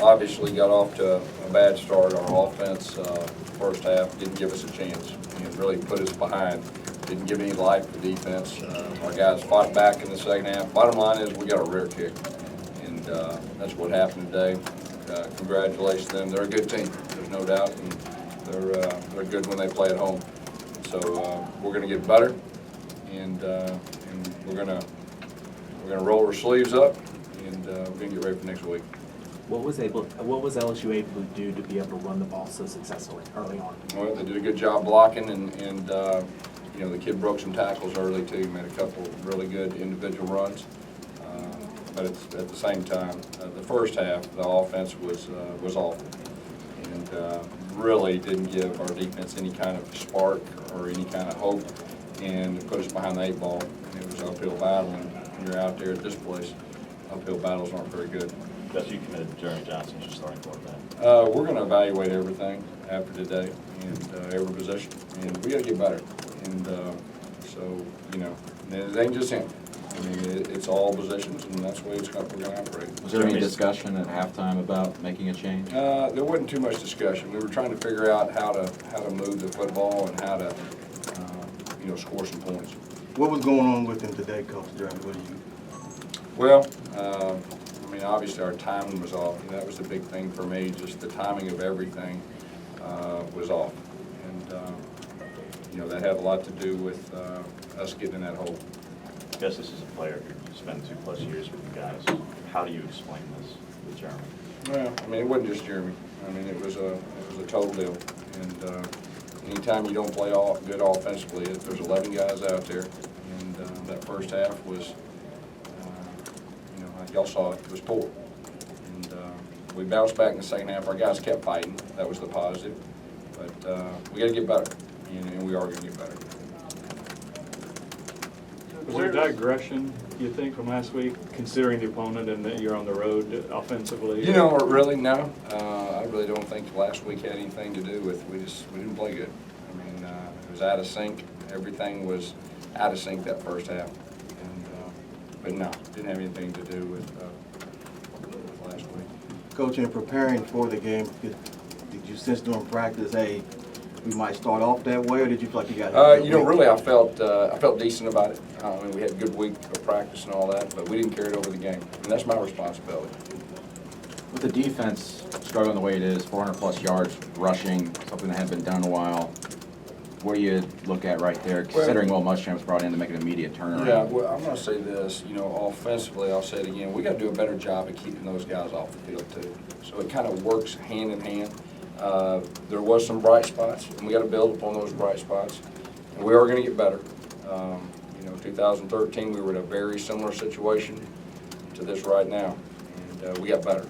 obviously got off to a bad start. Our offense, first half, didn't give us a chance and really put us behind. Didn't give any life to defense. Our guys fought back in the second half. Bottom line is we got a rear kick, and that's what happened today. Congratulations to them. They're a good team. There's no doubt, and they're good when they play at home. So we're going to get better, and we're going to roll our sleeves up, and we're going to get ready for next week. What was LSU able to do to be able to run the ball so successfully early on? Well, they did a good job blocking, and you know, the kid broke some tackles early too. Made a couple really good individual runs, but it's, at the same time, the first half, the offense was awful, and really didn't give our defense any kind of spark or any kind of hope, and it put us behind the 8 ball. And it was an uphill battle, and when you're out there at this place, uphill battles aren't very good. Gus, you committed Jeremy Johnson as your starting quarterback. We're going to evaluate everything after today, and every position, and we got to get better. And so, you know, it ain't just him. I mean, it's all positions, and that's the way we're going to operate. Was there any discussion at halftime about making a change? There wasn't too much discussion. We were trying to figure out how to move the football and how to, you know, score some points. What was going on with him today, Coach Jeremy? What do you? Well, I mean, obviously our timing was off, and that was the big thing for me. Just the timing of everything was off, and you know, that had a lot to do with us getting in that hole. I guess this is a player who spent 2+ years with you guys. How do you explain this with Jeremy? Well, I mean, it wasn't just Jeremy. I mean, it was a total deal. And anytime you don't play good offensively, there's 11 guys out there, and that first half was, you know, y'all saw it was poor. And we bounced back in the second half. Our guys kept fighting. That was the positive. But we got to get better, and we are going to get better. Was there a digression, you think, from last week, considering the opponent and that you're on the road offensively? You know, really, no. I really don't think last week had anything to do with, we didn't play good. I mean, it was out of sync. Everything was out of sync that first half. And, but no, didn't have anything to do with last week. Coach, in preparing for the game, did you sense during practice, hey, we might start off that way, or did you feel like you got? You know, really, I felt decent about it. I mean, we had a good week of practice and all that, but we didn't carry it over the game, and that's my responsibility. With the defense struggling the way it is, 400+ yards rushing, something that hadn't been done in a while, what do you look at right there, considering Will Muschamp's brought in to make an immediate turnaround? Yeah, well, I'm going to say this. You know, offensively, I'll say it again. We got to do a better job of keeping those guys off the field too. So it kind of works hand in hand. There was some bright spots, and we got to build upon those bright spots. And we are going to get better. You know, 2013, we were in a very similar situation to this right now, and we got better.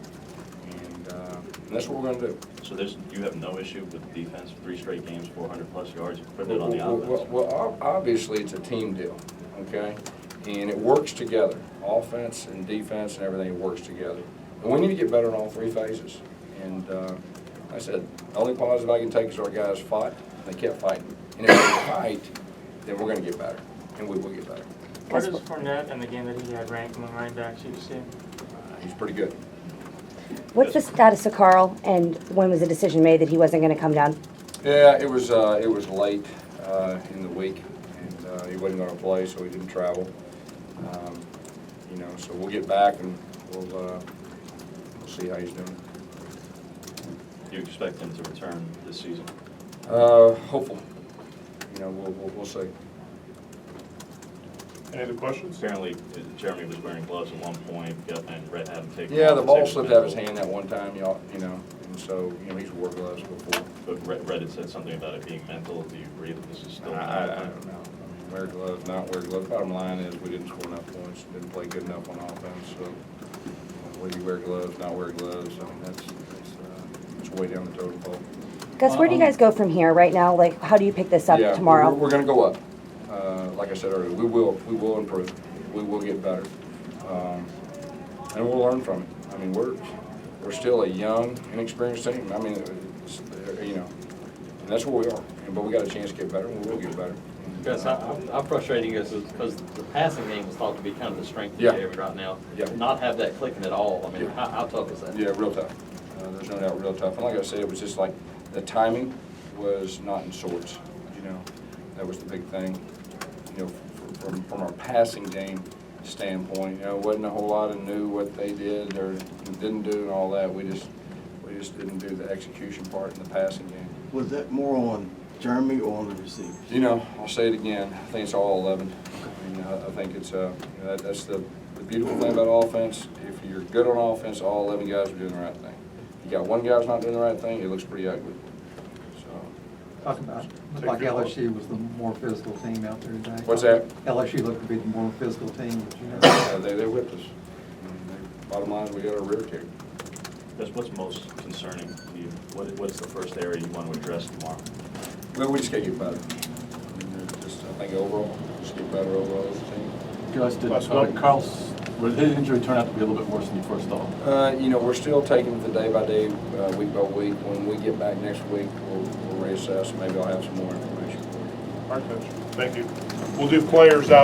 And that's what we're going to do. So you have no issue with the defense, 3 straight games, 400+ yards, you put it on the offense? Well, obviously it's a team deal, okay? And it works together. Offense and defense and everything works together. And we need to get better in all 3 phases. And like I said, the only positive I can take is our guys fought. They kept fighting. And if they fight, then we're going to get better. And we will get better. Where does Fournette and the game that he had rank among running backs you see? He's pretty good. What's the status of Carl, and when was the decision made that he wasn't going to come down? Yeah, it was late in the week, and he wasn't going to play, so he didn't travel. You know, so we'll get back and we'll see how he's doing. Do you expect him to return this season? Hopeful. You know, we'll see. Any other questions? Apparently, Jeremy was wearing gloves at one point, and Red had him take. Yeah, the ball slipped out of his hand that one time, you know, and so, you know, he's wore gloves before. But Red had said something about it being mental. Do you agree that this is still? I don't know. I mean, wear gloves, not wear gloves. Bottom line is we didn't score enough points, didn't play good enough on offense. So whether you wear gloves, not wear gloves, I mean that's way down the totem pole. Gus, where do you guys go from here right now? Like, how do you pick this up tomorrow? We're going to go up. Like I said earlier, we will improve. We will get better, and we'll learn from it. I mean, we're still a young, inexperienced team. I mean, you know, and that's where we are. But we got a chance to get better, and we will get better. Gus, how frustrating is it because the passing game is thought to be kind of the strength of Jeremy right now. Yeah. Not have that clicking at all. I mean, how tough is that? Yeah, real tough. There's no doubt real tough. And like I said, it was just like the timing was not in sorts, you know. That was the big thing. You know, from our passing game standpoint, you know, wasn't a whole lot of new what they did or didn't do and all that. We just didn't do the execution part in the passing game. Was that more on Jeremy or on the receivers? You know, I'll say it again. I think it's all 11. I mean, I think it's you know, that's the beautiful thing about offense. If you're good on offense, all 11 guys are doing the right thing. If you got one guy who's not doing the right thing, it looks pretty ugly. So, Talk about, looked like LSU was the more physical team out there today. what's that? LSU looked to be the more physical team, but you know. They whipped us. I mean, bottom line is we got a rear kick. Gus, what's most concerning to you? What's the first area you want to address tomorrow? Well, we just gotta get better. I mean, just, I think overall, just get better overall as a team. Gus, did Carl's injury turn out to be a little bit worse than you first thought? You know, we're still taking it day by day, week by week. When we get back next week, we'll reassess. Maybe I'll have some more information for you. All right, Coach. Thank you. We'll do players out.